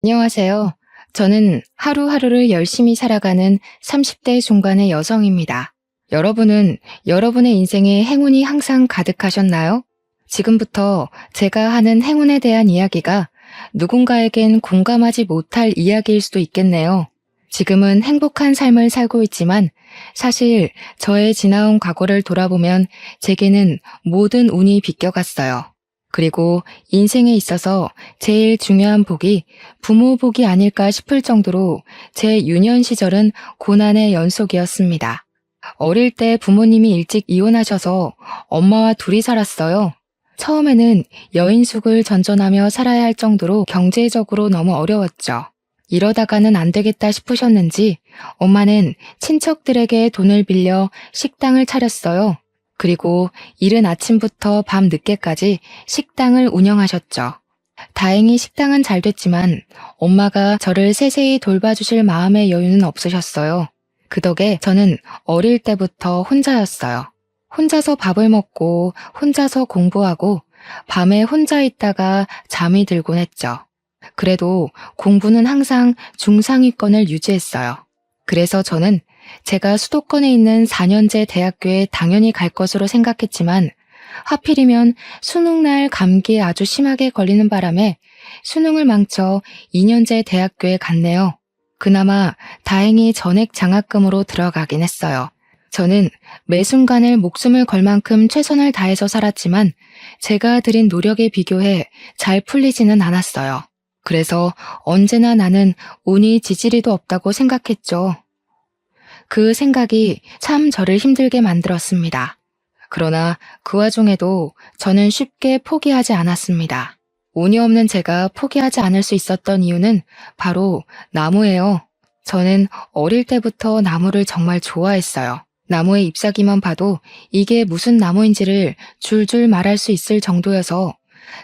안녕하세요. 저는 하루하루를 열심히 살아가는 30대 중반의 여성입니다. 여러분은 여러분의 인생에 행운이 항상 가득하셨나요? 지금부터 제가 하는 행운에 대한 이야기가 누군가에겐 공감하지 못할 이야기일 수도 있겠네요. 지금은 행복한 삶을 살고 있지만 사실 저의 지나온 과거를 돌아보면 제게는 모든 운이 비껴갔어요. 그리고 인생에 있어서 제일 중요한 복이 부모 복이 아닐까 싶을 정도로 제 유년 시절은 고난의 연속이었습니다. 어릴 때 부모님이 일찍 이혼하셔서 엄마와 둘이 살았어요. 처음에는 여인숙을 전전하며 살아야 할 정도로 경제적으로 너무 어려웠죠. 이러다가는 안 되겠다 싶으셨는지 엄마는 친척들에게 돈을 빌려 식당을 차렸어요. 그리고 이른 아침부터 밤 늦게까지 식당을 운영하셨죠. 다행히 식당은 잘 됐지만 엄마가 저를 세세히 돌봐주실 마음의 여유는 없으셨어요. 그 덕에 저는 어릴 때부터 혼자였어요. 혼자서 밥을 먹고 혼자서 공부하고 밤에 혼자 있다가 잠이 들곤 했죠. 그래도 공부는 항상 중상위권을 유지했어요. 그래서 저는 제가 수도권에 있는 4년제 대학교에 당연히 갈 것으로 생각했지만 하필이면 수능날 감기에 아주 심하게 걸리는 바람에 수능을 망쳐 2년제 대학교에 갔네요. 그나마 다행히 전액 장학금으로 들어가긴 했어요. 저는 매 순간을 목숨을 걸 만큼 최선을 다해서 살았지만 제가 들인 노력에 비교해 잘 풀리지는 않았어요. 그래서 언제나 나는 운이 지지리도 없다고 생각했죠. 그 생각이 참 저를 힘들게 만들었습니다. 그러나 그 와중에도 저는 쉽게 포기하지 않았습니다. 운이 없는 제가 포기하지 않을 수 있었던 이유는 바로 나무예요. 저는 어릴 때부터 나무를 정말 좋아했어요. 나무의 잎사귀만 봐도 이게 무슨 나무인지를 줄줄 말할 수 있을 정도여서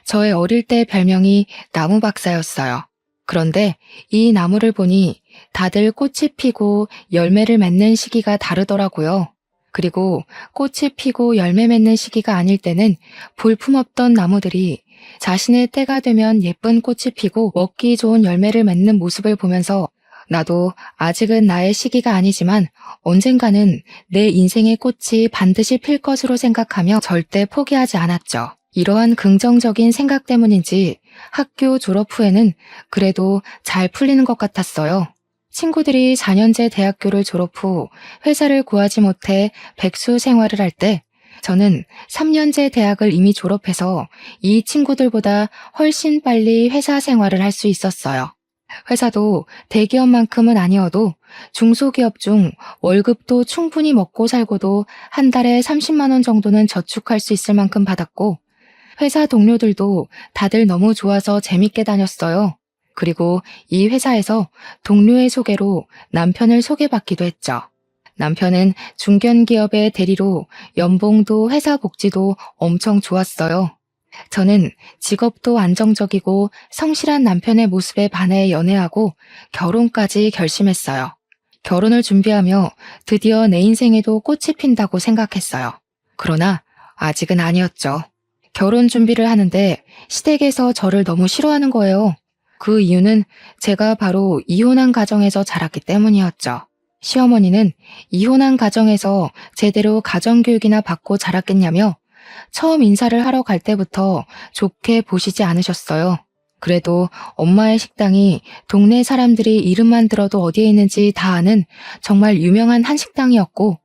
저의 어릴 때 별명이 나무 박사였어요. 그런데 이 나무를 보니 다들 꽃이 피고 열매를 맺는 시기가 다르더라고요. 그리고 꽃이 피고 열매 맺는 시기가 아닐 때는 볼품없던 나무들이 자신의 때가 되면 예쁜 꽃이 피고 먹기 좋은 열매를 맺는 모습을 보면서 나도 아직은 나의 시기가 아니지만 언젠가는 내 인생의 꽃이 반드시 필 것으로 생각하며 절대 포기하지 않았죠. 이러한 긍정적인 생각 때문인지 학교 졸업 후에는 그래도 잘 풀리는 것 같았어요. 친구들이 4년제 대학교를 졸업 후 회사를 구하지 못해 백수 생활을 할 때 저는 3년제 대학을 이미 졸업해서 이 친구들보다 훨씬 빨리 회사 생활을 할 수 있었어요. 회사도 대기업만큼은 아니어도 중소기업 중 월급도 충분히 먹고 살고도 한 달에 30만 원 정도는 저축할 수 있을 만큼 받았고 회사 동료들도 다들 너무 좋아서 재밌게 다녔어요. 그리고 이 회사에서 동료의 소개로 남편을 소개받기도 했죠. 남편은 중견기업의 대리로 연봉도 회사 복지도 엄청 좋았어요. 저는 직업도 안정적이고 성실한 남편의 모습에 반해 연애하고 결혼까지 결심했어요. 결혼을 준비하며 드디어 내 인생에도 꽃이 핀다고 생각했어요. 그러나 아직은 아니었죠. 결혼 준비를 하는데 시댁에서 저를 너무 싫어하는 거예요. 그 이유는 제가 바로 이혼한 가정에서 자랐기 때문이었죠. 시어머니는 이혼한 가정에서 제대로 가정교육이나 받고 자랐겠냐며 처음 인사를 하러 갈 때부터 좋게 보시지 않으셨어요. 그래도 엄마의 식당이 동네 사람들이 이름만 들어도 어디에 있는지 다 아는 정말 유명한 한식당이었고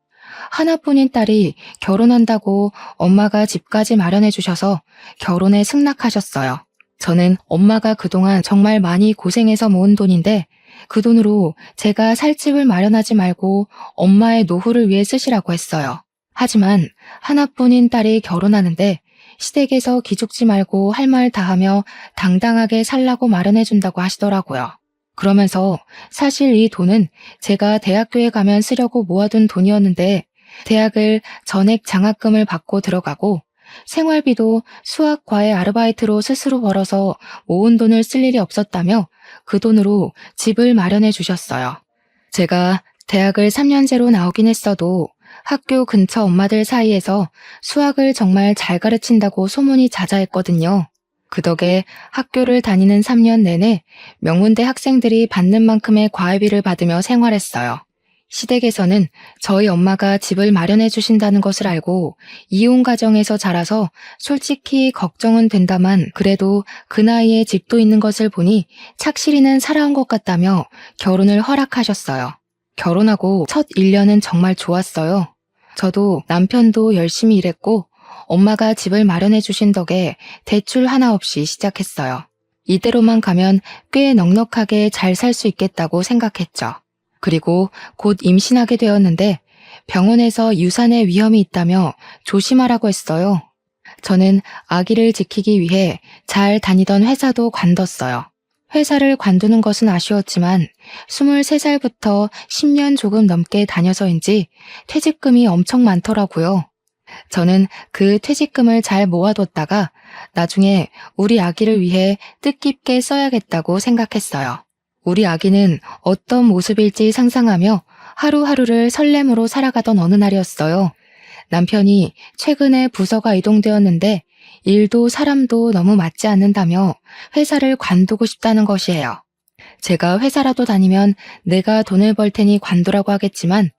하나뿐인 딸이 결혼한다고 엄마가 집까지 마련해 주셔서 결혼에 승낙하셨어요. 저는 엄마가 그동안 정말 많이 고생해서 모은 돈인데 그 돈으로 제가 살 집을 마련하지 말고 엄마의 노후를 위해 쓰시라고 했어요. 하지만 하나뿐인 딸이 결혼하는데 시댁에서 기죽지 말고 할 말 다 하며 당당하게 살라고 마련해 준다고 하시더라고요. 그러면서 사실 이 돈은 제가 대학교에 가면 쓰려고 모아둔 돈이었는데 대학을 전액 장학금을 받고 들어가고 생활비도 수학 과외 아르바이트로 스스로 벌어서 모은 돈을 쓸 일이 없었다며 그 돈으로 집을 마련해 주셨어요. 제가 대학을 3년제로 나오긴 했어도 학교 근처 엄마들 사이에서 수학을 정말 잘 가르친다고 소문이 자자했거든요. 그 덕에 학교를 다니는 3년 내내 명문대 학생들이 받는 만큼의 과외비를 받으며 생활했어요. 시댁에서는 저희 엄마가 집을 마련해 주신다는 것을 알고 이혼 가정에서 자라서 솔직히 걱정은 된다만 그래도 그 나이에 집도 있는 것을 보니 착실히는 살아온 것 같다며 결혼을 허락하셨어요. 결혼하고 첫 1년은 정말 좋았어요. 저도 남편도 열심히 일했고 엄마가 집을 마련해 주신 덕에 대출 하나 없이 시작했어요. 이대로만 가면 꽤 넉넉하게 잘 살 수 있겠다고 생각했죠. 그리고 곧 임신하게 되었는데 병원에서 유산의 위험이 있다며 조심하라고 했어요. 저는 아기를 지키기 위해 잘 다니던 회사도 관뒀어요. 회사를 관두는 것은 아쉬웠지만 23살부터 10년 조금 넘게 다녀서인지 퇴직금이 엄청 많더라고요. 저는 그 퇴직금을 잘 모아뒀다가 나중에 우리 아기를 위해 뜻깊게 써야겠다고 생각했어요. 우리 아기는 어떤 모습일지 상상하며 하루하루를 설렘으로 살아가던 어느 날이었어요. 남편이 최근에 부서가 이동되었는데 일도 사람도 너무 맞지 않는다며 회사를 관두고 싶다는 것이에요. 제가 회사라도 다니면 내가 돈을 벌 테니 관두라고 하겠지만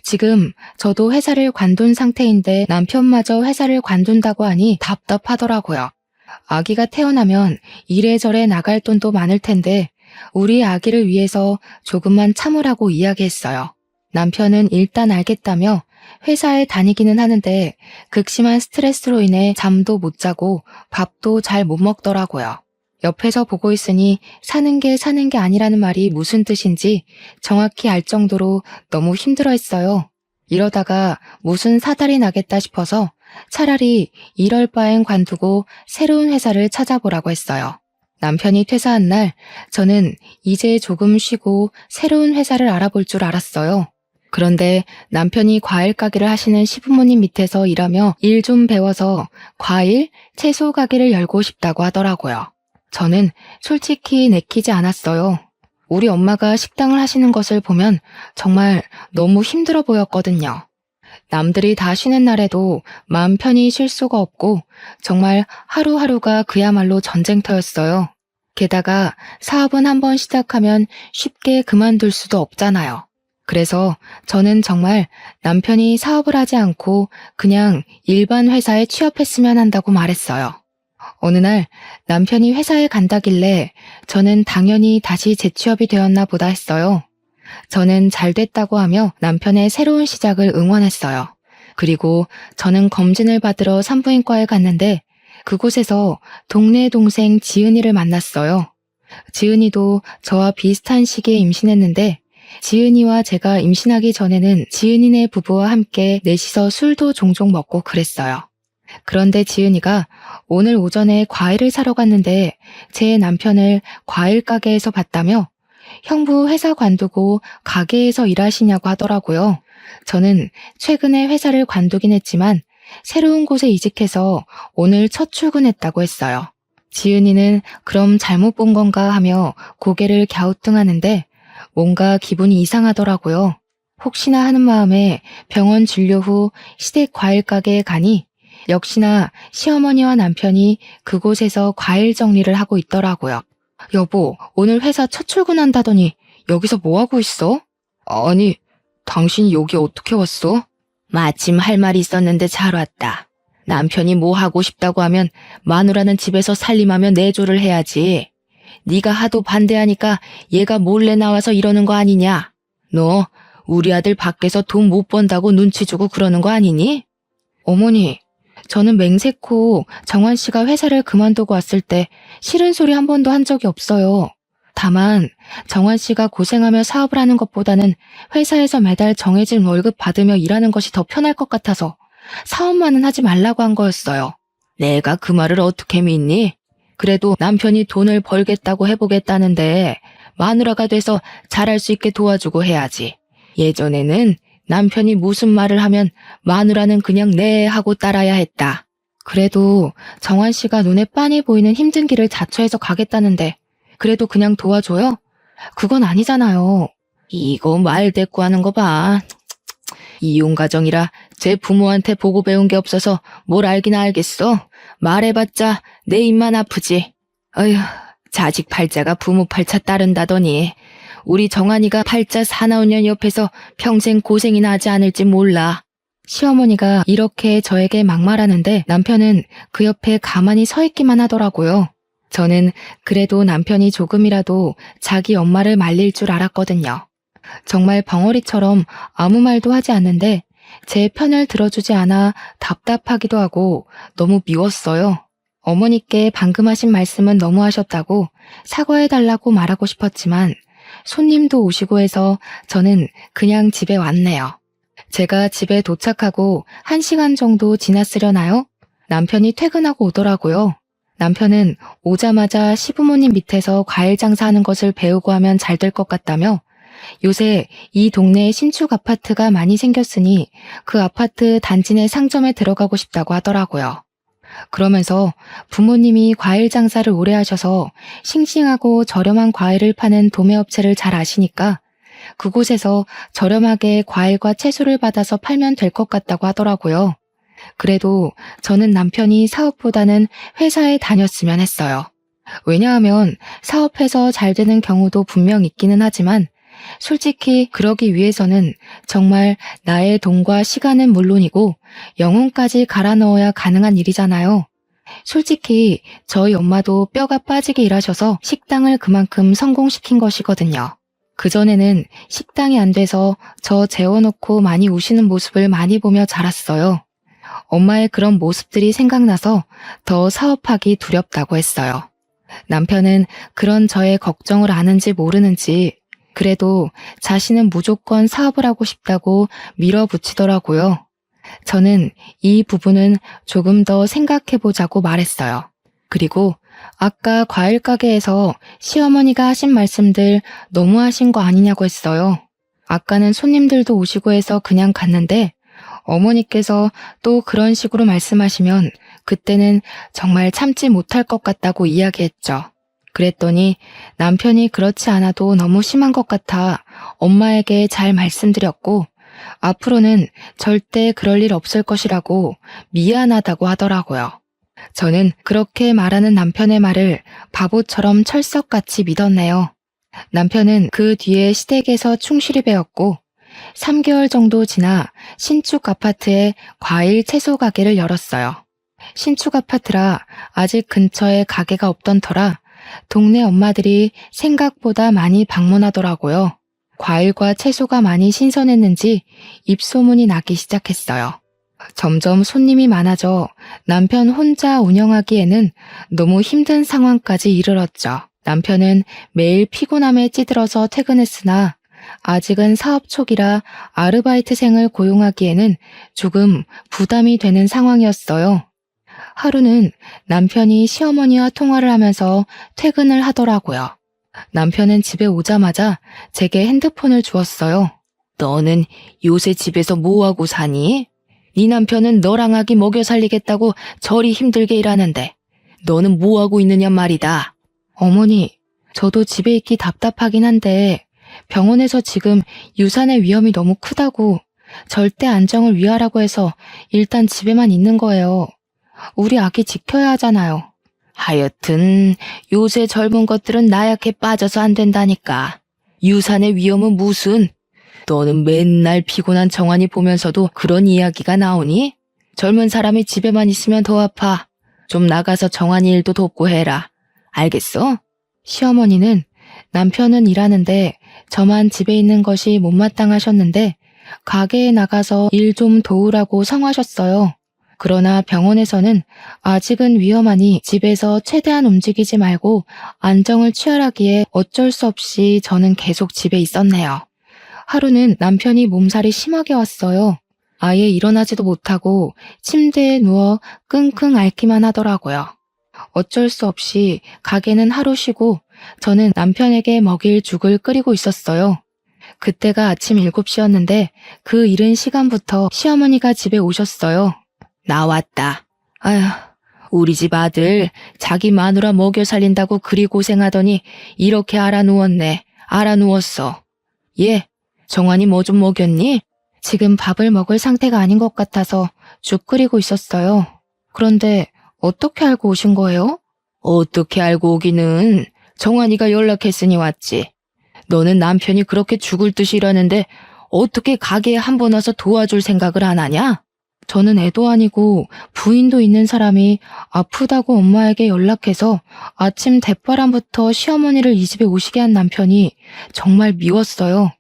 지금 저도 회사를 관둔 상태인데 남편마저 회사를 관둔다고 하니 답답하더라고요. 아기가 태어나면 이래저래 나갈 돈도 많을 텐데 우리 아기를 위해서 조금만 참으라고 이야기했어요. 남편은 일단 알겠다며 회사에 다니기는 하는데 극심한 스트레스로 인해 잠도 못 자고 밥도 잘 못 먹더라고요. 옆에서 보고 있으니 사는 게 아니라는 말이 무슨 뜻인지 정확히 알 정도로 너무 힘들어했어요. 이러다가 무슨 사달이 나겠다 싶어서 차라리 이럴 바엔 관두고 새로운 회사를 찾아보라고 했어요. 남편이 퇴사한 날 저는 이제 조금 쉬고 새로운 회사를 알아볼 줄 알았어요. 그런데 남편이 과일 가게를 하시는 시부모님 밑에서 일하며 일 좀 배워서 과일, 채소 가게를 열고 싶다고 하더라고요. 저는 솔직히 내키지 않았어요. 우리 엄마가 식당을 하시는 것을 보면 정말 너무 힘들어 보였거든요. 남들이 다 쉬는 날에도 마음 편히 쉴 수가 없고 정말 하루하루가 그야말로 전쟁터였어요. 게다가 사업은 한번 시작하면 쉽게 그만둘 수도 없잖아요. 그래서 저는 정말 남편이 사업을 하지 않고 그냥 일반 회사에 취업했으면 한다고 말했어요. 어느 날 남편이 회사에 간다길래 저는 당연히 다시 재취업이 되었나 보다 했어요. 저는 잘 됐다고 하며 남편의 새로운 시작을 응원했어요. 그리고 저는 검진을 받으러 산부인과에 갔는데 그곳에서 동네 동생 지은이를 만났어요. 지은이도 저와 비슷한 시기에 임신했는데 지은이와 제가 임신하기 전에는 지은이네 부부와 함께 넷이서 술도 종종 먹고 그랬어요. 그런데 지은이가 오늘 오전에 과일을 사러 갔는데 제 남편을 과일 가게에서 봤다며 형부 회사 관두고 가게에서 일하시냐고 하더라고요. 저는 최근에 회사를 관두긴 했지만 새로운 곳에 이직해서 오늘 첫 출근했다고 했어요. 지은이는 그럼 잘못 본 건가 하며 고개를 갸우뚱하는데 뭔가 기분이 이상하더라고요. 혹시나 하는 마음에 병원 진료 후 시댁 과일 가게에 가니 역시나 시어머니와 남편이 그곳에서 과일 정리를 하고 있더라고요. 여보, 오늘 회사 첫 출근한다더니 여기서 뭐 하고 있어? 아니, 당신이 여기 어떻게 왔어? 마침 할 말이 있었는데 잘 왔다. 남편이 뭐 하고 싶다고 하면 마누라는 집에서 살림하며 내조를 해야지. 네가 하도 반대하니까 얘가 몰래 나와서 이러는 거 아니냐? 너 우리 아들 밖에서 돈 못 번다고 눈치 주고 그러는 거 아니니? 어머니, 저는 맹세코 정환 씨가 회사를 그만두고 왔을 때 싫은 소리 한 번도 한 적이 없어요. 다만 정환 씨가 고생하며 사업을 하는 것보다는 회사에서 매달 정해진 월급 받으며 일하는 것이 더 편할 것 같아서 사업만은 하지 말라고 한 거였어요. 내가 그 말을 어떻게 믿니? 그래도 남편이 돈을 벌겠다고 해보겠다는데 마누라가 돼서 잘할 수 있게 도와주고 해야지. 예전에는 남편이 무슨 말을 하면 마누라는 그냥 네 하고 따라야 했다. 그래도 정환 씨가 눈에 빤히 보이는 힘든 길을 자처해서 가겠다는데 그래도 그냥 도와줘요? 그건 아니잖아요. 이거 말 대꾸 하는 거 봐. 이혼 가정이라 제 부모한테 보고 배운 게 없어서 뭘 알긴 알겠어. 말해봤자 내 입만 아프지. 어휴, 자식 팔자가 부모 팔자 따른다더니 우리 정한이가 팔자 사나운년 옆에서 평생 고생이나 하지 않을지 몰라. 시어머니가 이렇게 저에게 막말하는데 남편은 그 옆에 가만히 서 있기만 하더라고요. 저는 그래도 남편이 조금이라도 자기 엄마를 말릴 줄 알았거든요. 정말 벙어리처럼 아무 말도 하지 않는데 제 편을 들어주지 않아 답답하기도 하고 너무 미웠어요. 어머니께 방금 하신 말씀은 너무 하셨다고 사과해달라고 말하고 싶었지만 손님도 오시고 해서 저는 그냥 집에 왔네요. 제가 집에 도착하고 1시간 정도 지났으려나요? 남편이 퇴근하고 오더라고요. 남편은 오자마자 시부모님 밑에서 과일 장사하는 것을 배우고 하면 잘 될 것 같다며 요새 이 동네에 신축 아파트가 많이 생겼으니 그 아파트 단지 내 상점에 들어가고 싶다고 하더라고요. 그러면서 부모님이 과일 장사를 오래 하셔서 싱싱하고 저렴한 과일을 파는 도매업체를 잘 아시니까 그곳에서 저렴하게 과일과 채소를 받아서 팔면 될 것 같다고 하더라고요. 그래도 저는 남편이 사업보다는 회사에 다녔으면 했어요. 왜냐하면 사업해서 잘 되는 경우도 분명 있기는 하지만 솔직히 그러기 위해서는 정말 나의 돈과 시간은 물론이고 영혼까지 갈아 넣어야 가능한 일이잖아요. 솔직히 저희 엄마도 뼈가 빠지게 일하셔서 식당을 그만큼 성공시킨 것이거든요. 그전에는 식당이 안 돼서 저 재워놓고 많이 우시는 모습을 많이 보며 자랐어요. 엄마의 그런 모습들이 생각나서 더 사업하기 두렵다고 했어요. 남편은 그런 저의 걱정을 아는지 모르는지 그래도 자신은 무조건 사업을 하고 싶다고 밀어붙이더라고요. 저는 이 부분은 조금 더 생각해보자고 말했어요. 그리고 아까 과일 가게에서 시어머니가 하신 말씀들 너무하신 거 아니냐고 했어요. 아까는 손님들도 오시고 해서 그냥 갔는데 어머니께서 또 그런 식으로 말씀하시면 그때는 정말 참지 못할 것 같다고 이야기했죠. 그랬더니 남편이 그렇지 않아도 너무 심한 것 같아 엄마에게 잘 말씀드렸고 앞으로는 절대 그럴 일 없을 것이라고 미안하다고 하더라고요. 저는 그렇게 말하는 남편의 말을 바보처럼 철석같이 믿었네요. 남편은 그 뒤에 시댁에서 충실히 배웠고 3개월 정도 지나 신축 아파트에 과일 채소 가게를 열었어요. 신축 아파트라 아직 근처에 가게가 없던 터라 동네 엄마들이 생각보다 많이 방문하더라고요. 과일과 채소가 많이 신선했는지 입소문이 나기 시작했어요. 점점 손님이 많아져 남편 혼자 운영하기에는 너무 힘든 상황까지 이르렀죠. 남편은 매일 피곤함에 찌들어서 퇴근했으나 아직은 사업 초기라 아르바이트생을 고용하기에는 조금 부담이 되는 상황이었어요. 하루는 남편이 시어머니와 통화를 하면서 퇴근을 하더라고요. 남편은 집에 오자마자 제게 핸드폰을 주었어요. 너는 요새 집에서 뭐하고 사니? 네 남편은 너랑 아기 먹여 살리겠다고 저리 힘들게 일하는데 너는 뭐하고 있느냐 말이다. 어머니, 저도 집에 있기 답답하긴 한데 병원에서 지금 유산의 위험이 너무 크다고 절대 안정을 위하라고 해서 일단 집에만 있는 거예요. 우리 아기 지켜야 하잖아요. 하여튼 요새 젊은 것들은 나약해 빠져서 안 된다니까. 유산의 위험은 무슨? 너는 맨날 피곤한 정한이 보면서도 그런 이야기가 나오니? 젊은 사람이 집에만 있으면 더 아파. 좀 나가서 정한이 일도 돕고 해라. 알겠어? 시어머니는 남편은 일하는데 저만 집에 있는 것이 못마땅하셨는데 가게에 나가서 일 좀 도우라고 성하셨어요. 그러나 병원에서는 아직은 위험하니 집에서 최대한 움직이지 말고 안정을 취하라기에 어쩔 수 없이 저는 계속 집에 있었네요. 하루는 남편이 몸살이 심하게 왔어요. 아예 일어나지도 못하고 침대에 누워 끙끙 앓기만 하더라고요. 어쩔 수 없이 가게는 하루 쉬고 저는 남편에게 먹일 죽을 끓이고 있었어요. 그때가 아침 7시였는데 그 이른 시간부터 시어머니가 집에 오셨어요. 나왔다. 아휴, 우리 집 아들 자기 마누라 먹여 살린다고 그리 고생하더니 이렇게 알아 누웠네. 알아 누웠어. 예, 정환이 뭐 좀 먹였니? 지금 밥을 먹을 상태가 아닌 것 같아서 죽 끓이고 있었어요. 그런데 어떻게 알고 오신 거예요? 어떻게 알고 오기는 정환이가 연락했으니 왔지. 너는 남편이 그렇게 죽을 듯이 일하는데 어떻게 가게에 한 번 와서 도와줄 생각을 안 하냐? 저는 애도 아니고 부인도 있는 사람이 아프다고 엄마에게 연락해서 아침 대바람부터 시어머니를 이 집에 오시게 한 남편이 정말 미웠어요.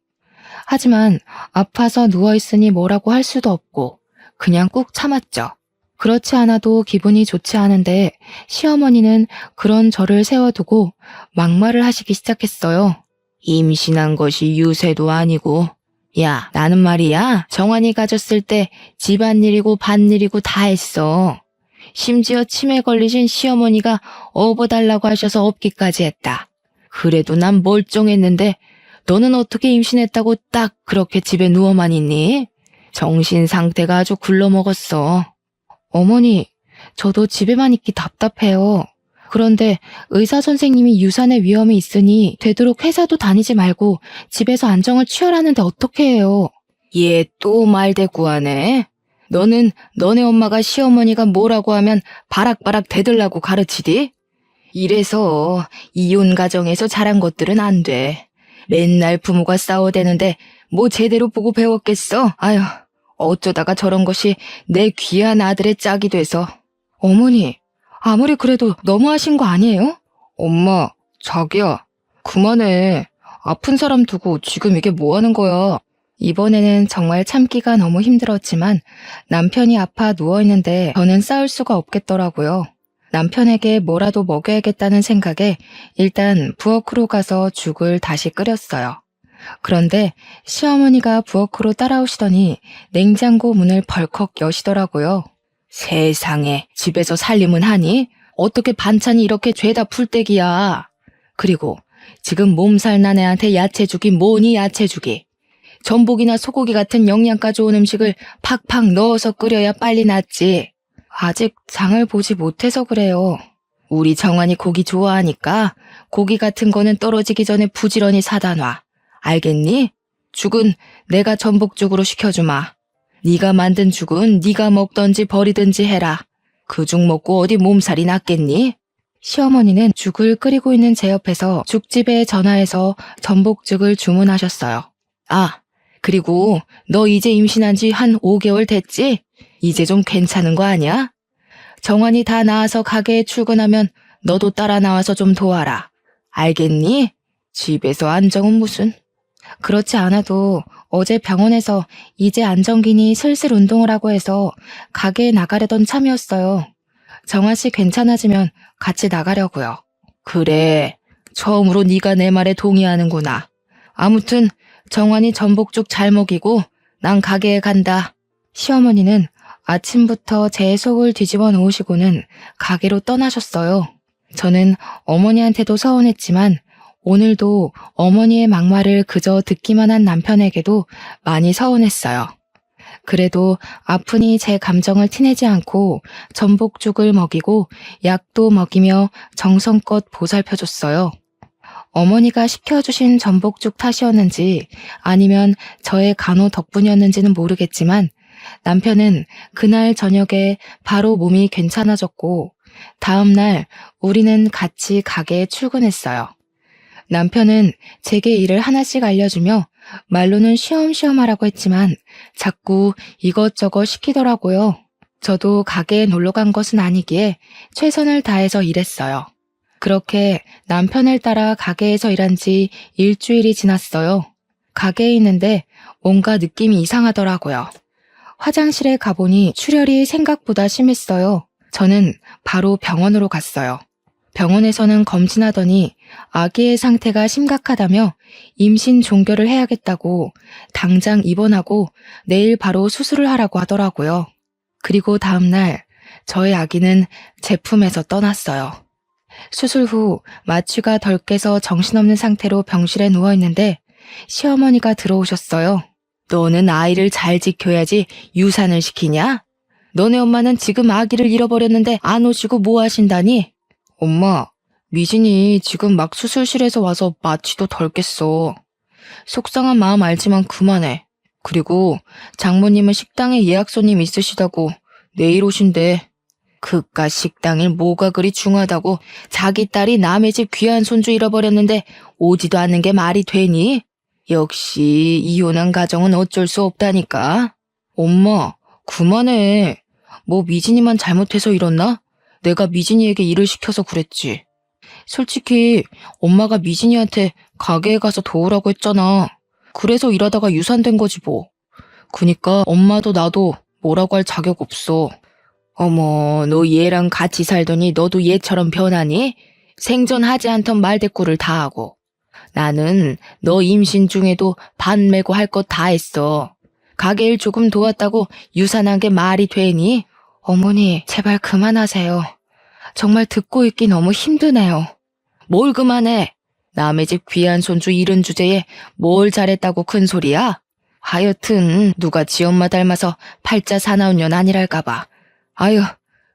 하지만 아파서 누워있으니 뭐라고 할 수도 없고 그냥 꾹 참았죠. 그렇지 않아도 기분이 좋지 않은데 시어머니는 그런 저를 세워두고 막말을 하시기 시작했어요. 임신한 것이 유세도 아니고 야, 나는 말이야, 정환이 가졌을 때 집안일이고 밭일이고 다 했어. 심지어 치매 걸리신 시어머니가 업어달라고 하셔서 업기까지 했다. 그래도 난 멀쩡했는데 너는 어떻게 임신했다고 딱 그렇게 집에 누워만 있니? 정신 상태가 아주 굴러먹었어. 어머니, 저도 집에만 있기 답답해요. 그런데 의사 선생님이 유산의 위험이 있으니 되도록 회사도 다니지 말고 집에서 안정을 취하라는데 어떻게 해요? 얘 또 말대꾸하네. 너는 너네 엄마가 시어머니가 뭐라고 하면 바락바락 대들라고 가르치디? 이래서 이혼 가정에서 자란 것들은 안 돼. 맨날 부모가 싸워대는데 뭐 제대로 보고 배웠겠어? 아휴, 어쩌다가 저런 것이 내 귀한 아들의 짝이 돼서. 어머니, 아무리 그래도 너무하신 거 아니에요? 엄마, 자기야, 그만해. 아픈 사람 두고 지금 이게 뭐 하는 거야? 이번에는 정말 참기가 너무 힘들었지만 남편이 아파 누워있는데 저는 싸울 수가 없겠더라고요. 남편에게 뭐라도 먹여야겠다는 생각에 일단 부엌으로 가서 죽을 다시 끓였어요. 그런데 시어머니가 부엌으로 따라오시더니 냉장고 문을 벌컥 여시더라고요. 세상에, 집에서 살림은 하니? 어떻게 반찬이 이렇게 죄다 풀떼기야. 그리고 지금 몸살 난 애한테 야채죽이 뭐니 야채죽이. 전복이나 소고기 같은 영양가 좋은 음식을 팍팍 넣어서 끓여야 빨리 낫지. 아직 장을 보지 못해서 그래요. 우리 정환이 고기 좋아하니까 고기 같은 거는 떨어지기 전에 부지런히 사다 놔. 알겠니? 죽은 내가 전복죽으로 시켜주마. 네가 만든 죽은 네가 먹던지 버리든지 해라. 그 죽 먹고 어디 몸살이 났겠니? 시어머니는 죽을 끓이고 있는 제 옆에서 죽집에 전화해서 전복죽을 주문하셨어요. 아, 그리고 너 이제 임신한 지 한 5개월 됐지? 이제 좀 괜찮은 거 아니야? 정환이 다 나아서 가게에 출근하면 너도 따라 나와서 좀 도와라. 알겠니? 집에서 안정은 무슨. 그렇지 않아도 어제 병원에서 이제 안정기니 슬슬 운동을 하고 해서 가게에 나가려던 참이었어요. 정아 씨 괜찮아지면 같이 나가려고요. 그래, 처음으로 네가 내 말에 동의하는구나. 아무튼 정환이 전복죽 잘 먹이고 난 가게에 간다. 시어머니는 아침부터 제 속을 뒤집어 놓으시고는 가게로 떠나셨어요. 저는 어머니한테도 서운했지만 오늘도 어머니의 막말을 그저 듣기만 한 남편에게도 많이 서운했어요. 그래도 아프니 제 감정을 티내지 않고 전복죽을 먹이고 약도 먹이며 정성껏 보살펴줬어요. 어머니가 시켜주신 전복죽 탓이었는지 아니면 저의 간호 덕분이었는지는 모르겠지만 남편은 그날 저녁에 바로 몸이 괜찮아졌고 다음날 우리는 같이 가게에 출근했어요. 남편은 제게 일을 하나씩 알려주며 말로는 쉬엄쉬엄 하라고 했지만 자꾸 이것저것 시키더라고요. 저도 가게에 놀러 간 것은 아니기에 최선을 다해서 일했어요. 그렇게 남편을 따라 가게에서 일한 지 일주일이 지났어요. 가게에 있는데 뭔가 느낌이 이상하더라고요. 화장실에 가보니 출혈이 생각보다 심했어요. 저는 바로 병원으로 갔어요. 병원에서는 검진하더니 아기의 상태가 심각하다며 임신 종결을 해야겠다고 당장 입원하고 내일 바로 수술을 하라고 하더라고요. 그리고 다음날 저의 아기는 제 품에서 떠났어요. 수술 후 마취가 덜 깨서 정신없는 상태로 병실에 누워있는데 시어머니가 들어오셨어요. 너는 아이를 잘 지켜야지 유산을 시키냐? 너네 엄마는 지금 아기를 잃어버렸는데 안 오시고 뭐 하신다니? 엄마, 미진이 지금 막 수술실에서 와서 마취도 덜 깼어. 속상한 마음 알지만 그만해. 그리고 장모님은 식당에 예약 손님 있으시다고 내일 오신대. 그깟 식당일 뭐가 그리 중하다고 자기 딸이 남의 집 귀한 손주 잃어버렸는데 오지도 않는 게 말이 되니? 역시 이혼한 가정은 어쩔 수 없다니까. 엄마, 그만해. 뭐 미진이만 잘못해서 이렇나? 내가 미진이에게 일을 시켜서 그랬지. 솔직히 엄마가 미진이한테 가게에 가서 도우라고 했잖아. 그래서 일하다가 유산된 거지 뭐. 그니까 엄마도 나도 뭐라고 할 자격 없어. 어머, 너 얘랑 같이 살더니 너도 얘처럼 변하니? 생전하지 않던 말대꾸를 다 하고. 나는 너 임신 중에도 반 메고 할 것 다 했어. 가게 일 조금 도왔다고 유산한 게 말이 되니? 어머니, 제발 그만하세요. 정말 듣고 있기 너무 힘드네요. 뭘 그만해? 남의 집 귀한 손주 잃은 주제에 뭘 잘했다고 큰 소리야? 하여튼 누가 지 엄마 닮아서 팔자 사나운 년 아니랄까봐. 아유,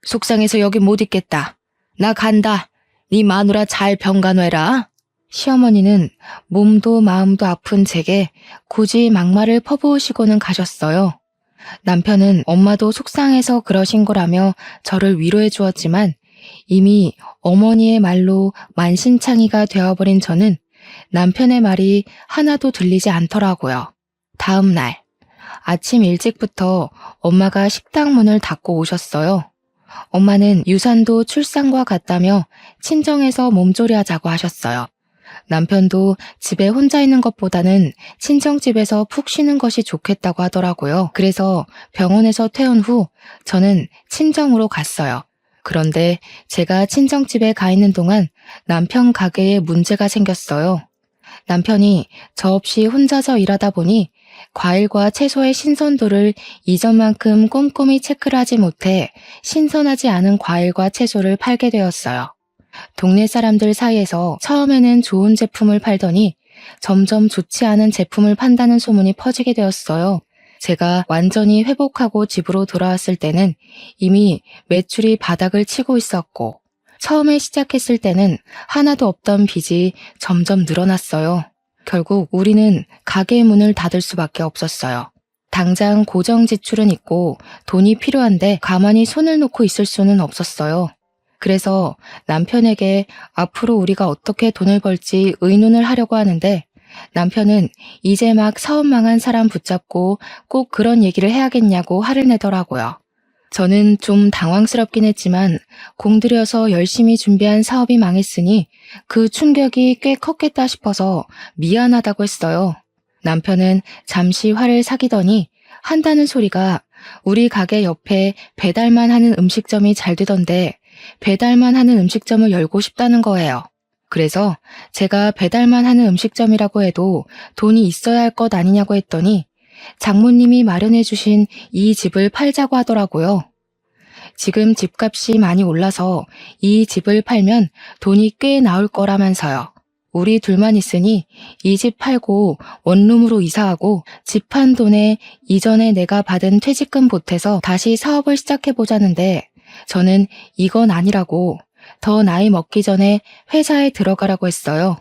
속상해서 여기 못 있겠다. 나 간다. 네 마누라 잘 병간호해라. 시어머니는 몸도 마음도 아픈 제게 굳이 막말을 퍼부으시고는 가셨어요. 남편은 엄마도 속상해서 그러신 거라며 저를 위로해 주었지만 이미 어머니의 말로 만신창이가 되어버린 저는 남편의 말이 하나도 들리지 않더라고요. 다음 날 아침 일찍부터 엄마가 식당 문을 닫고 오셨어요. 엄마는 유산도 출산과 같다며 친정에서 몸조리하자고 하셨어요. 남편도 집에 혼자 있는 것보다는 친정집에서 푹 쉬는 것이 좋겠다고 하더라고요. 그래서 병원에서 퇴원 후 저는 친정으로 갔어요. 그런데 제가 친정집에 가 있는 동안 남편 가게에 문제가 생겼어요. 남편이 저 없이 혼자서 일하다 보니 과일과 채소의 신선도를 이전만큼 꼼꼼히 체크를 하지 못해 신선하지 않은 과일과 채소를 팔게 되었어요. 동네 사람들 사이에서 처음에는 좋은 제품을 팔더니 점점 좋지 않은 제품을 판다는 소문이 퍼지게 되었어요. 제가 완전히 회복하고 집으로 돌아왔을 때는 이미 매출이 바닥을 치고 있었고 처음에 시작했을 때는 하나도 없던 빚이 점점 늘어났어요. 결국 우리는 가게 문을 닫을 수밖에 없었어요. 당장 고정 지출은 있고 돈이 필요한데 가만히 손을 놓고 있을 수는 없었어요. 그래서 남편에게 앞으로 우리가 어떻게 돈을 벌지 의논을 하려고 하는데 남편은 이제 막 사업 망한 사람 붙잡고 꼭 그런 얘기를 해야겠냐고 화를 내더라고요. 저는 좀 당황스럽긴 했지만 공들여서 열심히 준비한 사업이 망했으니 그 충격이 꽤 컸겠다 싶어서 미안하다고 했어요. 남편은 잠시 화를 사귀더니 한다는 소리가 우리 가게 옆에 배달만 하는 음식점이 잘 되던데 배달만 하는 음식점을 열고 싶다는 거예요. 그래서 제가 배달만 하는 음식점이라고 해도 돈이 있어야 할 것 아니냐고 했더니 장모님이 마련해 주신 이 집을 팔자고 하더라고요. 지금 집값이 많이 올라서 이 집을 팔면 돈이 꽤 나올 거라면서요. 우리 둘만 있으니 이 집 팔고 원룸으로 이사하고 집 판 돈에 이전에 내가 받은 퇴직금 보태서 다시 사업을 시작해보자는데 저는 이건 아니라고 더 나이 먹기 전에 회사에 들어가라고 했어요.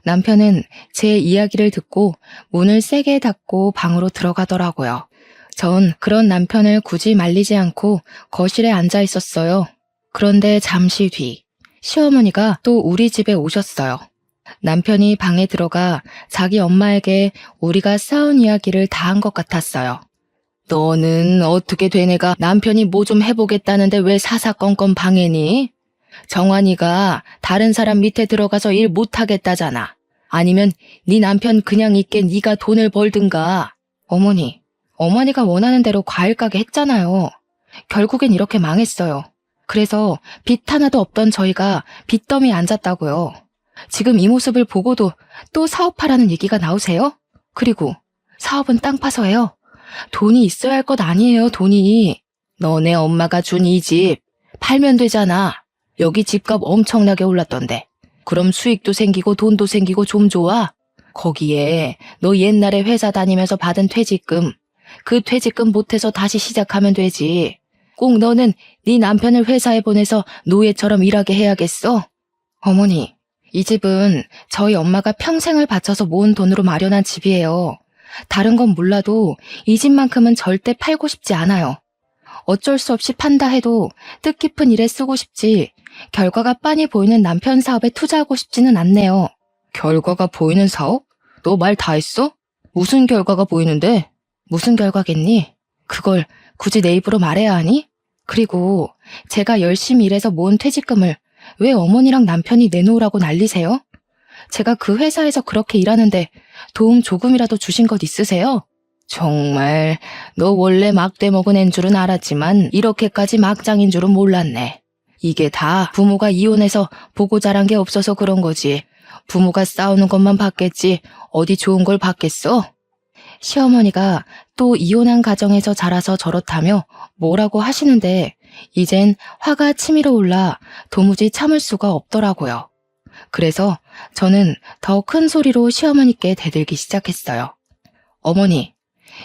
남편은 제 이야기를 듣고 문을 세게 닫고 방으로 들어가더라고요. 전 그런 남편을 굳이 말리지 않고 거실에 앉아 있었어요. 그런데 잠시 뒤 시어머니가 또 우리 집에 오셨어요. 남편이 방에 들어가 자기 엄마에게 우리가 싸운 이야기를 다 한 것 같았어요. 너는 어떻게 된 애가 남편이 뭐 좀 해보겠다는데 왜 사사건건 방해니? 정환이가 다른 사람 밑에 들어가서 일 못하겠다잖아. 아니면 네 남편 그냥 있게 네가 돈을 벌든가. 어머니가 원하는 대로 과일 가게 했잖아요. 결국엔 이렇게 망했어요. 그래서 빚 하나도 없던 저희가 빚더미에 앉았다고요. 지금 이 모습을 보고도 또 사업하라는 얘기가 나오세요? 그리고 사업은 땅 파서 해요. 돈이 있어야 할 것 아니에요, 돈이. 너네 엄마가 준 이 집 팔면 되잖아. 여기 집값 엄청나게 올랐던데. 그럼 수익도 생기고 돈도 생기고 좀 좋아? 거기에 너 옛날에 회사 다니면서 받은 퇴직금, 그 퇴직금 못해서 다시 시작하면 되지. 꼭 너는 네 남편을 회사에 보내서 노예처럼 일하게 해야겠어? 어머니, 이 집은 저희 엄마가 평생을 바쳐서 모은 돈으로 마련한 집이에요. 다른 건 몰라도 이 집만큼은 절대 팔고 싶지 않아요. 어쩔 수 없이 판다 해도 뜻깊은 일에 쓰고 싶지 결과가 빤히 보이는 남편 사업에 투자하고 싶지는 않네요. 결과가 보이는 사업? 너 말 다 했어? 무슨 결과가 보이는데? 무슨 결과겠니? 그걸 굳이 내 입으로 말해야 하니? 그리고 제가 열심히 일해서 모은 퇴직금을 왜 어머니랑 남편이 내놓으라고 난리세요? 제가 그 회사에서 그렇게 일하는데 도움 조금이라도 주신 것 있으세요? 정말 너 원래 막대 먹은 앤 줄은 알았지만 이렇게까지 막장인 줄은 몰랐네. 이게 다 부모가 이혼해서 보고 자란 게 없어서 그런 거지. 부모가 싸우는 것만 봤겠지 어디 좋은 걸 봤겠어? 시어머니가 또 이혼한 가정에서 자라서 저렇다며 뭐라고 하시는데 이젠 화가 치밀어 올라 도무지 참을 수가 없더라고요. 그래서 저는 더 큰 소리로 시어머니께 대들기 시작했어요. 어머니,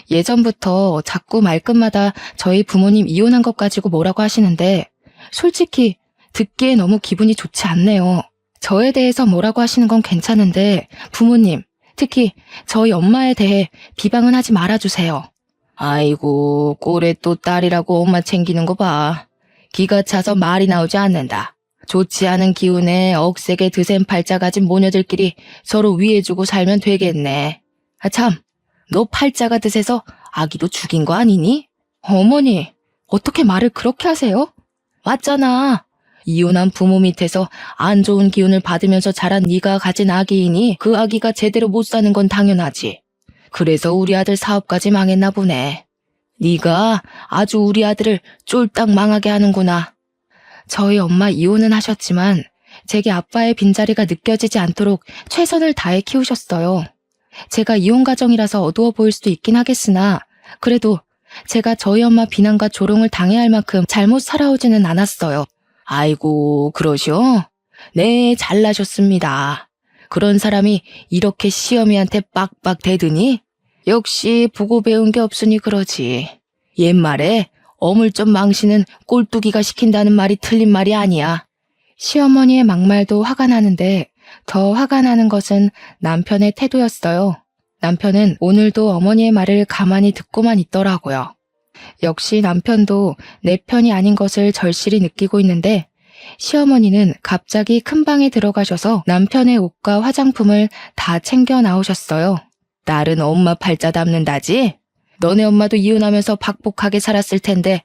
예전부터 자꾸 말끝마다 저희 부모님 이혼한 것 가지고 뭐라고 하시는데 솔직히 듣기에 너무 기분이 좋지 않네요. 저에 대해서 뭐라고 하시는 건 괜찮은데 부모님, 특히 저희 엄마에 대해 비방은 하지 말아주세요. 아이고, 꼴에 또 딸이라고 엄마 챙기는 거 봐. 기가 차서 말이 나오지 않는다. 좋지 않은 기운에 억세게 드센 팔자 가진 모녀들끼리 서로 위해주고 살면 되겠네. 아 참, 너 팔자가 드세서 아기도 죽인 거 아니니? 어머니, 어떻게 말을 그렇게 하세요? 맞잖아. 이혼한 부모 밑에서 안 좋은 기운을 받으면서 자란 네가 가진 아기이니 그 아기가 제대로 못 사는 건 당연하지. 그래서 우리 아들 사업까지 망했나 보네. 네가 아주 우리 아들을 쫄딱 망하게 하는구나. 저희 엄마 이혼은 하셨지만 제게 아빠의 빈자리가 느껴지지 않도록 최선을 다해 키우셨어요. 제가 이혼 가정이라서 어두워 보일 수도 있긴 하겠으나 그래도 제가 저희 엄마 비난과 조롱을 당해야 할 만큼 잘못 살아오지는 않았어요. 아이고, 그러셔? 네, 잘나셨습니다. 그런 사람이 이렇게 시어미한테 빡빡 대드니? 역시 보고 배운 게 없으니 그러지. 옛말에 어물점 망신은 꼴뚜기가 시킨다는 말이 틀린 말이 아니야. 시어머니의 막말도 화가 나는데 더 화가 나는 것은 남편의 태도였어요. 남편은 오늘도 어머니의 말을 가만히 듣고만 있더라고요. 역시 남편도 내 편이 아닌 것을 절실히 느끼고 있는데 시어머니는 갑자기 큰 방에 들어가셔서 남편의 옷과 화장품을 다 챙겨 나오셨어요. 딸은 엄마 팔자 담는다지? 너네 엄마도 이혼하면서 박복하게 살았을 텐데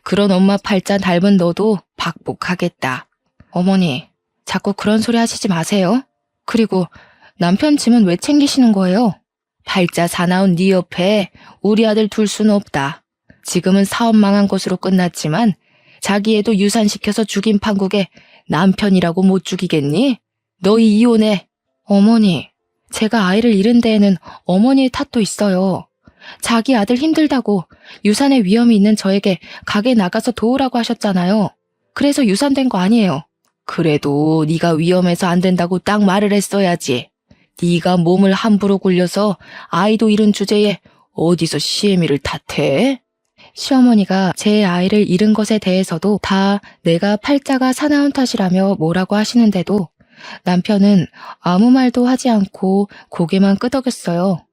그런 엄마 팔자 닮은 너도 박복하겠다. 어머니, 자꾸 그런 소리 하시지 마세요. 그리고 남편 짐은 왜 챙기시는 거예요? 팔자 사나운 네 옆에 우리 아들 둘 수는 없다. 지금은 사업 망한 것으로 끝났지만 자기 애도 유산시켜서 죽인 판국에 남편이라고 못 죽이겠니? 너희 이혼해. 어머니, 제가 아이를 잃은 데에는 어머니의 탓도 있어요. 자기 아들 힘들다고 유산의 위험이 있는 저에게 가게 나가서 도우라고 하셨잖아요. 그래서 유산된 거 아니에요. 그래도 네가 위험해서 안 된다고 딱 말을 했어야지. 네가 몸을 함부로 굴려서 아이도 잃은 주제에 어디서 시애미를 탓해? 시어머니가 제 아이를 잃은 것에 대해서도 다 내가 팔자가 사나운 탓이라며 뭐라고 하시는데도 남편은 아무 말도 하지 않고 고개만 끄덕였어요.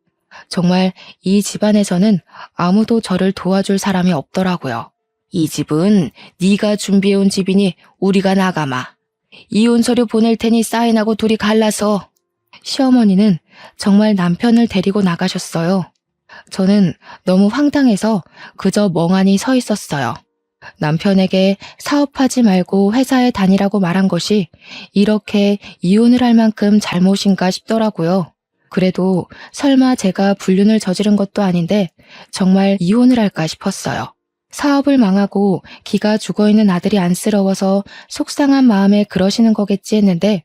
정말 이 집안에서는 아무도 저를 도와줄 사람이 없더라고요. 이 집은 네가 준비해온 집이니 우리가 나가마. 이혼 서류 보낼 테니 사인하고 둘이 갈라서. 시어머니는 정말 남편을 데리고 나가셨어요. 저는 너무 황당해서 그저 멍하니 서 있었어요. 남편에게 사업하지 말고 회사에 다니라고 말한 것이 이렇게 이혼을 할 만큼 잘못인가 싶더라고요. 그래도 설마 제가 불륜을 저지른 것도 아닌데 정말 이혼을 할까 싶었어요. 사업을 망하고 기가 죽어있는 아들이 안쓰러워서 속상한 마음에 그러시는 거겠지 했는데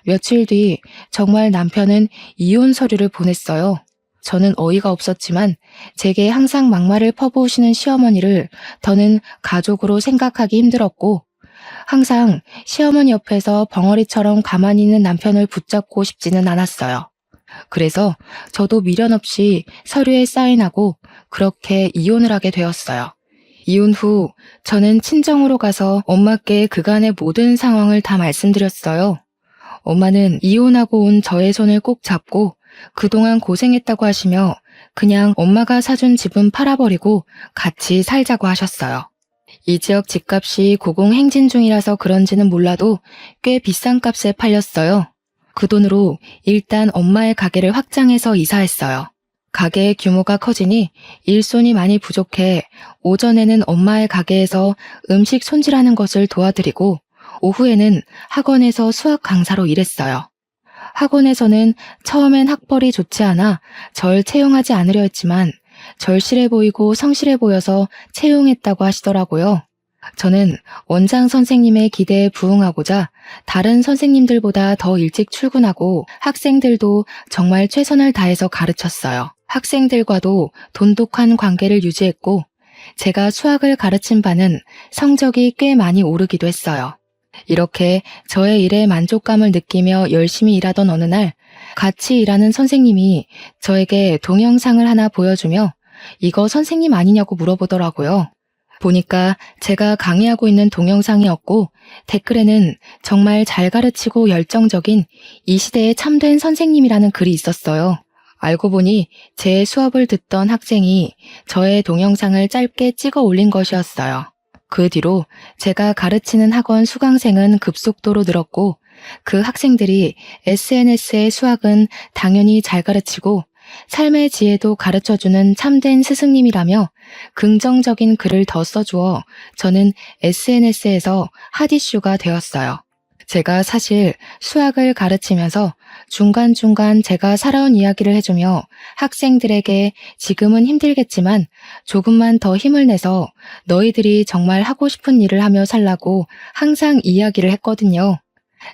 며칠 뒤 정말 남편은 이혼 서류를 보냈어요. 저는 어이가 없었지만 제게 항상 막말을 퍼부으시는 시어머니를 더는 가족으로 생각하기 힘들었고 항상 시어머니 옆에서 벙어리처럼 가만히 있는 남편을 붙잡고 싶지는 않았어요. 그래서 저도 미련 없이 서류에 사인하고 그렇게 이혼을 하게 되었어요. 이혼 후 저는 친정으로 가서 엄마께 그간의 모든 상황을 다 말씀드렸어요. 엄마는 이혼하고 온 저의 손을 꼭 잡고 그동안 고생했다고 하시며 그냥 엄마가 사준 집은 팔아버리고 같이 살자고 하셨어요. 이 지역 집값이 고공행진 중이라서 그런지는 몰라도 꽤 비싼 값에 팔렸어요. 그 돈으로 일단 엄마의 가게를 확장해서 이사했어요. 가게의 규모가 커지니 일손이 많이 부족해 오전에는 엄마의 가게에서 음식 손질하는 것을 도와드리고 오후에는 학원에서 수학 강사로 일했어요. 학원에서는 처음엔 학벌이 좋지 않아 절 채용하지 않으려 했지만 절실해 보이고 성실해 보여서 채용했다고 하시더라고요. 저는 원장 선생님의 기대에 부응하고자 다른 선생님들보다 더 일찍 출근하고 학생들도 정말 최선을 다해서 가르쳤어요. 학생들과도 돈독한 관계를 유지했고 제가 수학을 가르친 바는 성적이 꽤 많이 오르기도 했어요. 이렇게 저의 일에 만족감을 느끼며 열심히 일하던 어느 날 같이 일하는 선생님이 저에게 동영상을 하나 보여주며 이거 선생님 아니냐고 물어보더라고요. 보니까 제가 강의하고 있는 동영상이었고 댓글에는 정말 잘 가르치고 열정적인 이 시대의 참된 선생님이라는 글이 있었어요. 알고 보니 제 수업을 듣던 학생이 저의 동영상을 짧게 찍어 올린 것이었어요. 그 뒤로 제가 가르치는 학원 수강생은 급속도로 늘었고 그 학생들이 SNS의 수학은 당연히 잘 가르치고 삶의 지혜도 가르쳐주는 참된 스승님이라며 긍정적인 글을 더 써주어 저는 SNS에서 핫이슈가 되었어요. 제가 사실 수학을 가르치면서 중간중간 제가 살아온 이야기를 해주며 학생들에게 지금은 힘들겠지만 조금만 더 힘을 내서 너희들이 정말 하고 싶은 일을 하며 살라고 항상 이야기를 했거든요.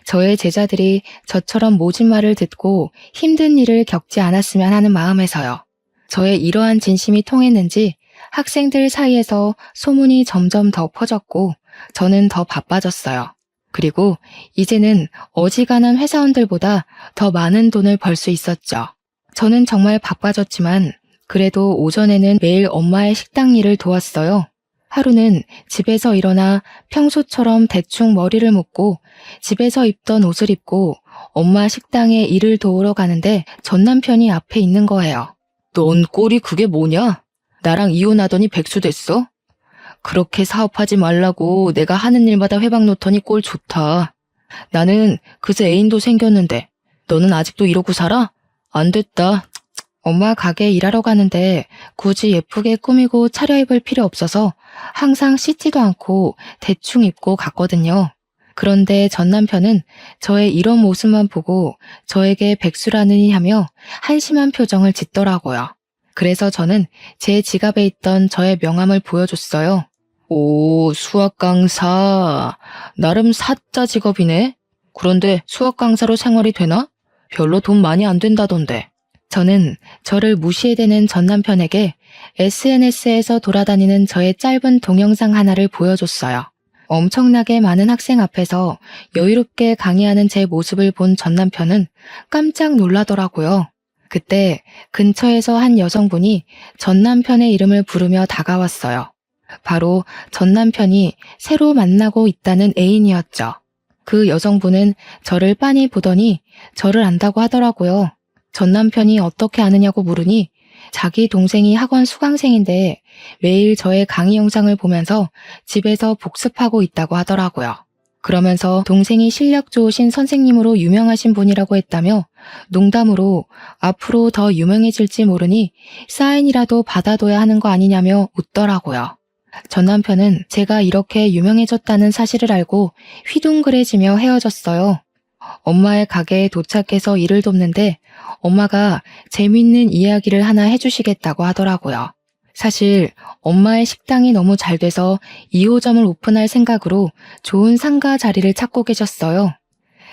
저의 제자들이 저처럼 모진 말을 듣고 힘든 일을 겪지 않았으면 하는 마음에서요. 저의 이러한 진심이 통했는지 학생들 사이에서 소문이 점점 더 퍼졌고 저는 더 바빠졌어요. 그리고 이제는 어지간한 회사원들보다 더 많은 돈을 벌 수 있었죠. 저는 정말 바빠졌지만 그래도 오전에는 매일 엄마의 식당 일을 도왔어요. 하루는 집에서 일어나 평소처럼 대충 머리를 묶고 집에서 입던 옷을 입고 엄마 식당에 일을 도우러 가는데 전 남편이 앞에 있는 거예요. 넌 꼴이 그게 뭐냐? 나랑 이혼하더니 백수 됐어? 그렇게 사업하지 말라고 내가 하는 일마다 회방 놓더니 꼴 좋다. 나는 그새 애인도 생겼는데 너는 아직도 이러고 살아? 안 됐다. 엄마 가게에 일하러 가는데 굳이 예쁘게 꾸미고 차려입을 필요 없어서 항상 씻지도 않고 대충 입고 갔거든요. 그런데 전 남편은 저의 이런 모습만 보고 저에게 백수라느니 하며 한심한 표정을 짓더라고요. 그래서 저는 제 지갑에 있던 저의 명함을 보여줬어요. 오, 수학 강사. 나름 사짜 직업이네. 그런데 수학 강사로 생활이 되나? 별로 돈 많이 안 된다던데. 저는 저를 무시해대는 전 남편에게 SNS에서 돌아다니는 저의 짧은 동영상 하나를 보여줬어요. 엄청나게 많은 학생 앞에서 여유롭게 강의하는 제 모습을 본 전 남편은 깜짝 놀라더라고요. 그때 근처에서 한 여성분이 전 남편의 이름을 부르며 다가왔어요. 바로 전 남편이 새로 만나고 있다는 애인이었죠. 그 여성분은 저를 빤히 보더니 저를 안다고 하더라고요. 전 남편이 어떻게 아느냐고 물으니 자기 동생이 학원 수강생인데 매일 저의 강의 영상을 보면서 집에서 복습하고 있다고 하더라고요. 그러면서 동생이 실력 좋으신 선생님으로 유명하신 분이라고 했다며 농담으로 앞으로 더 유명해질지 모르니 사인이라도 받아둬야 하는 거 아니냐며 웃더라고요. 전 남편은 제가 이렇게 유명해졌다는 사실을 알고 휘둥그레지며 헤어졌어요. 엄마의 가게에 도착해서 일을 돕는데 엄마가 재밌는 이야기를 하나 해주시겠다고 하더라고요. 사실 엄마의 식당이 너무 잘 돼서 2호점을 오픈할 생각으로 좋은 상가 자리를 찾고 계셨어요.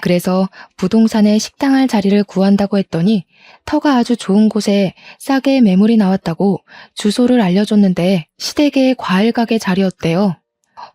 그래서 부동산에 식당할 자리를 구한다고 했더니 터가 아주 좋은 곳에 싸게 매물이 나왔다고 주소를 알려줬는데 시댁의 과일 가게 자리였대요.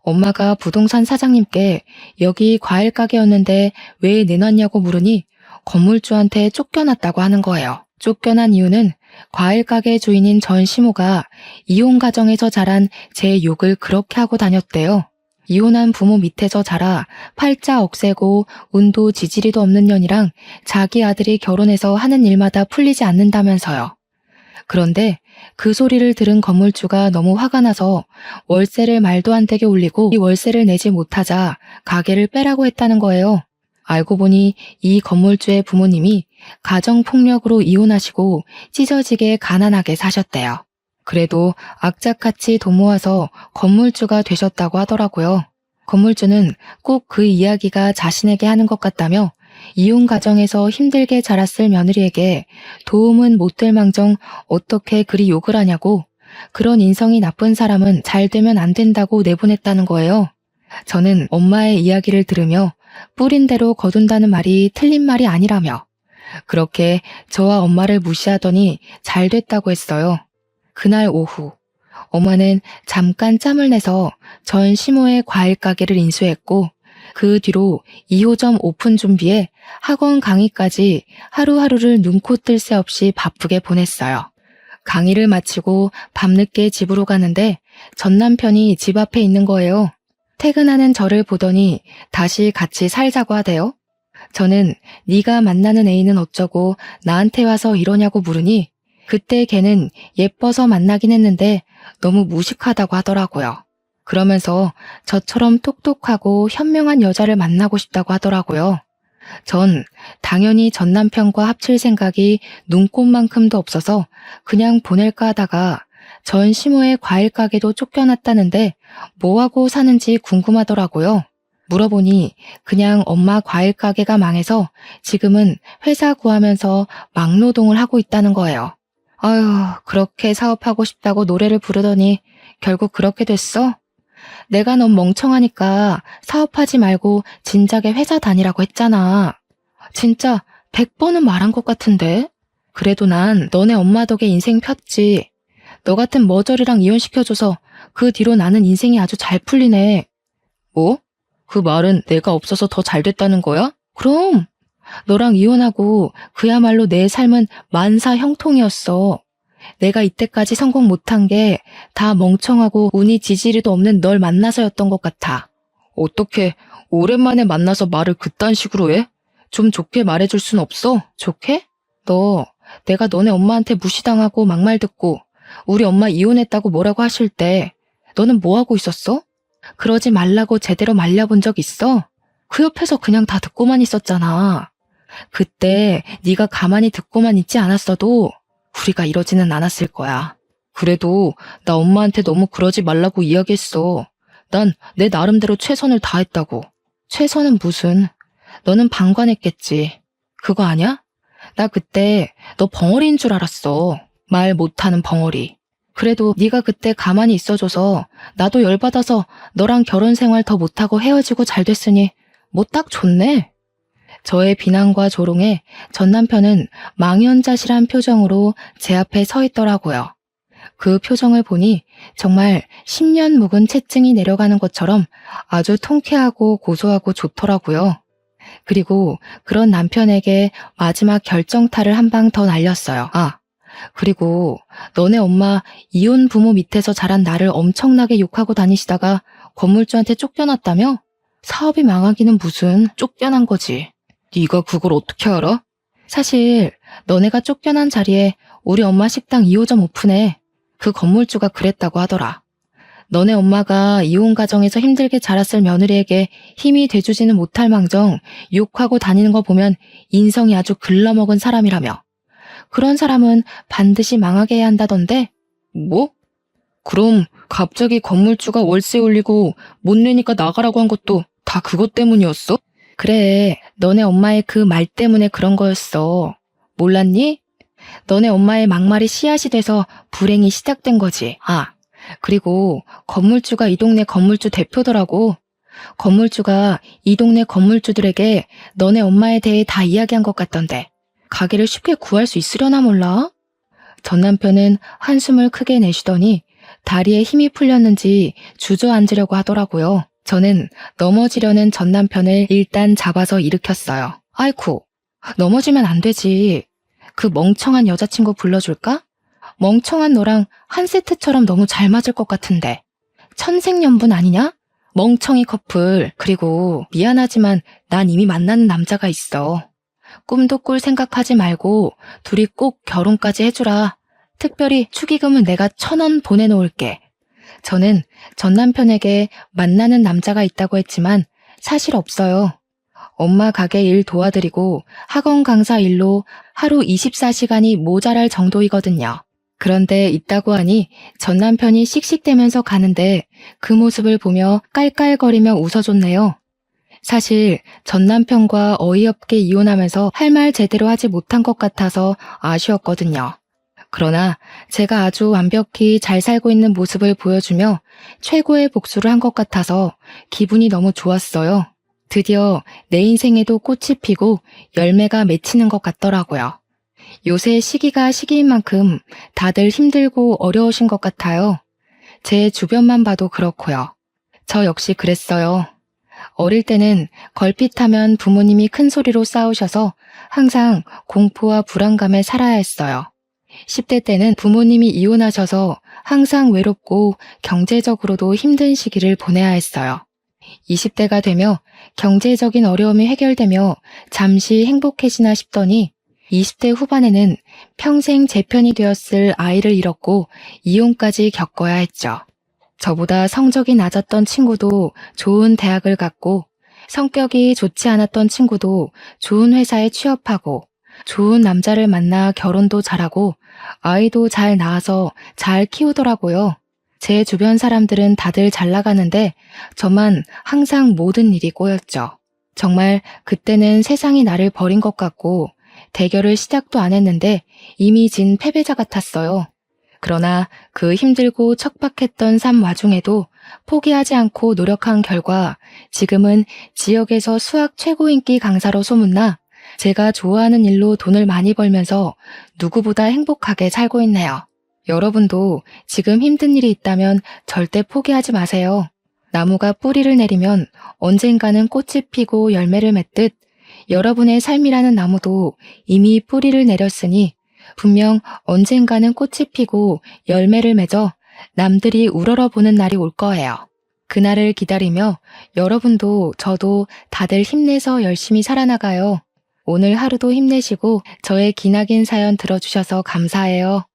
엄마가 부동산 사장님께 여기 과일 가게였는데 왜 내놨냐고 물으니 건물주한테 쫓겨났다고 하는 거예요. 쫓겨난 이유는 과일 가게 주인인 전 시모가 이혼 가정에서 자란 제 욕을 그렇게 하고 다녔대요. 이혼한 부모 밑에서 자라 팔자 억세고 운도 지지리도 없는 년이랑 자기 아들이 결혼해서 하는 일마다 풀리지 않는다면서요. 그런데 그 소리를 들은 건물주가 너무 화가 나서 월세를 말도 안 되게 올리고 이 월세를 내지 못하자 가게를 빼라고 했다는 거예요. 알고 보니 이 건물주의 부모님이 가정폭력으로 이혼하시고 찢어지게 가난하게 사셨대요. 그래도 악착같이 돈 모아서 건물주가 되셨다고 하더라고요. 건물주는 꼭 그 이야기가 자신에게 하는 것 같다며 이혼 가정에서 힘들게 자랐을 며느리에게 도움은 못 될 망정 어떻게 그리 욕을 하냐고, 그런 인성이 나쁜 사람은 잘 되면 안 된다고 내보냈다는 거예요. 저는 엄마의 이야기를 들으며 뿌린 대로 거둔다는 말이 틀린 말이 아니라며 그렇게 저와 엄마를 무시하더니 잘 됐다고 했어요. 그날 오후 엄마는 잠깐 짬을 내서 전 시모의 과일 가게를 인수했고 그 뒤로 2호점 오픈 준비에 학원 강의까지 하루하루를 눈코 뜰 새 없이 바쁘게 보냈어요. 강의를 마치고 밤늦게 집으로 가는데 전 남편이 집 앞에 있는 거예요. 퇴근하는 저를 보더니 다시 같이 살자고 하대요. 저는 네가 만나는 애인은 어쩌고 나한테 와서 이러냐고 물으니 그때 걔는 예뻐서 만나긴 했는데 너무 무식하다고 하더라고요. 그러면서 저처럼 똑똑하고 현명한 여자를 만나고 싶다고 하더라고요. 전 당연히 전 남편과 합칠 생각이 눈꼽만큼도 없어서 그냥 보낼까 하다가 전 시모의 과일 가게도 쫓겨났다는데 뭐하고 사는지 궁금하더라고요. 물어보니 그냥 엄마 과일 가게가 망해서 지금은 회사 구하면서 막노동을 하고 있다는 거예요. 아휴, 그렇게 사업하고 싶다고 노래를 부르더니 결국 그렇게 됐어? 내가 넌 멍청하니까 사업하지 말고 진작에 회사 다니라고 했잖아. 진짜 100번은 말한 것 같은데? 그래도 난 너네 엄마 덕에 인생 폈지. 너 같은 머저리랑 이혼시켜줘서 그 뒤로 나는 인생이 아주 잘 풀리네. 뭐? 그 말은 내가 없어서 더 잘 됐다는 거야? 그럼! 너랑 이혼하고 그야말로 내 삶은 만사 형통이었어. 내가 이때까지 성공 못한 게 다 멍청하고 운이 지지리도 없는 널 만나서였던 것 같아. 어떻게 오랜만에 만나서 말을 그딴 식으로 해? 좀 좋게 말해줄 순 없어? 좋게? 너 내가 너네 엄마한테 무시당하고 막말 듣고 우리 엄마 이혼했다고 뭐라고 하실 때 너는 뭐 하고 있었어? 그러지 말라고 제대로 말려본 적 있어? 그 옆에서 그냥 다 듣고만 있었잖아. 그때 네가 가만히 듣고만 있지 않았어도 우리가 이러지는 않았을 거야. 그래도 나 엄마한테 너무 그러지 말라고 이야기했어. 난 내 나름대로 최선을 다했다고. 최선은 무슨? 너는 방관했겠지. 그거 아냐? 나 그때 너 벙어리인 줄 알았어. 말 못하는 벙어리. 그래도 네가 그때 가만히 있어줘서 나도 열받아서 너랑 결혼 생활 더 못하고 헤어지고 잘 됐으니 뭐 딱 좋네. 저의 비난과 조롱에 전 남편은 망연자실한 표정으로 제 앞에 서 있더라고요. 그 표정을 보니 정말 10년 묵은 채증이 내려가는 것처럼 아주 통쾌하고 고소하고 좋더라고요. 그리고 그런 남편에게 마지막 결정타를 한 방 더 날렸어요. 아, 그리고 너네 엄마 이혼 부모 밑에서 자란 나를 엄청나게 욕하고 다니시다가 건물주한테 쫓겨났다며? 사업이 망하기는 무슨, 쫓겨난 거지. 네가 그걸 어떻게 알아? 사실 너네가 쫓겨난 자리에 우리 엄마 식당 2호점 오픈해. 그 건물주가 그랬다고 하더라. 너네 엄마가 이혼 가정에서 힘들게 자랐을 며느리에게 힘이 돼주지는 못할 망정 욕하고 다니는 거 보면 인성이 아주 글러먹은 사람이라며. 그런 사람은 반드시 망하게 해야 한다던데? 뭐? 그럼 갑자기 건물주가 월세 올리고 못 내니까 나가라고 한 것도 다 그것 때문이었어? 그래, 너네 엄마의 그 말 때문에 그런 거였어. 몰랐니? 너네 엄마의 막말이 씨앗이 돼서 불행이 시작된 거지. 아, 그리고 건물주가 이 동네 건물주 대표더라고. 건물주가 이 동네 건물주들에게 너네 엄마에 대해 다 이야기한 것 같던데 가게를 쉽게 구할 수 있으려나 몰라? 전 남편은 한숨을 크게 내쉬더니 다리에 힘이 풀렸는지 주저앉으려고 하더라고요. 저는 넘어지려는 전 남편을 일단 잡아서 일으켰어요. 아이쿠, 넘어지면 안 되지. 그 멍청한 여자친구 불러줄까? 멍청한 너랑 한 세트처럼 너무 잘 맞을 것 같은데. 천생연분 아니냐? 멍청이 커플. 그리고 미안하지만 난 이미 만나는 남자가 있어. 꿈도 꿀 생각하지 말고 둘이 꼭 결혼까지 해주라. 특별히 축의금은 내가 1,000원 보내놓을게. 저는 전 남편에게 만나는 남자가 있다고 했지만 사실 없어요. 엄마 가게 일 도와드리고 학원 강사 일로 하루 24시간이 모자랄 정도이거든요. 그런데 있다고 하니 전 남편이 씩씩대면서 가는데 그 모습을 보며 깔깔거리며 웃어줬네요. 사실 전 남편과 어이없게 이혼하면서 할 말 제대로 하지 못한 것 같아서 아쉬웠거든요. 그러나 제가 아주 완벽히 잘 살고 있는 모습을 보여주며 최고의 복수를 한 것 같아서 기분이 너무 좋았어요. 드디어 내 인생에도 꽃이 피고 열매가 맺히는 것 같더라고요. 요새 시기가 시기인 만큼 다들 힘들고 어려우신 것 같아요. 제 주변만 봐도 그렇고요. 저 역시 그랬어요. 어릴 때는 걸핏하면 부모님이 큰 소리로 싸우셔서 항상 공포와 불안감에 살아야 했어요. 10대 때는 부모님이 이혼하셔서 항상 외롭고 경제적으로도 힘든 시기를 보내야 했어요. 20대가 되며 경제적인 어려움이 해결되며 잠시 행복해지나 싶더니 20대 후반에는 평생 제 편이 되었을 아이를 잃었고 이혼까지 겪어야 했죠. 저보다 성적이 낮았던 친구도 좋은 대학을 갔고 성격이 좋지 않았던 친구도 좋은 회사에 취업하고 좋은 남자를 만나 결혼도 잘하고 아이도 잘 낳아서 잘 키우더라고요. 제 주변 사람들은 다들 잘 나가는데 저만 항상 모든 일이 꼬였죠. 정말 그때는 세상이 나를 버린 것 같고 대결을 시작도 안 했는데 이미 진 패배자 같았어요. 그러나 그 힘들고 척박했던 삶 와중에도 포기하지 않고 노력한 결과 지금은 지역에서 수학 최고 인기 강사로 소문나 제가 좋아하는 일로 돈을 많이 벌면서 누구보다 행복하게 살고 있네요. 여러분도 지금 힘든 일이 있다면 절대 포기하지 마세요. 나무가 뿌리를 내리면 언젠가는 꽃이 피고 열매를 맺듯 여러분의 삶이라는 나무도 이미 뿌리를 내렸으니 분명 언젠가는 꽃이 피고 열매를 맺어 남들이 우러러보는 날이 올 거예요. 그날을 기다리며 여러분도 저도 다들 힘내서 열심히 살아나가요. 오늘 하루도 힘내시고 저의 기나긴 사연 들어주셔서 감사해요.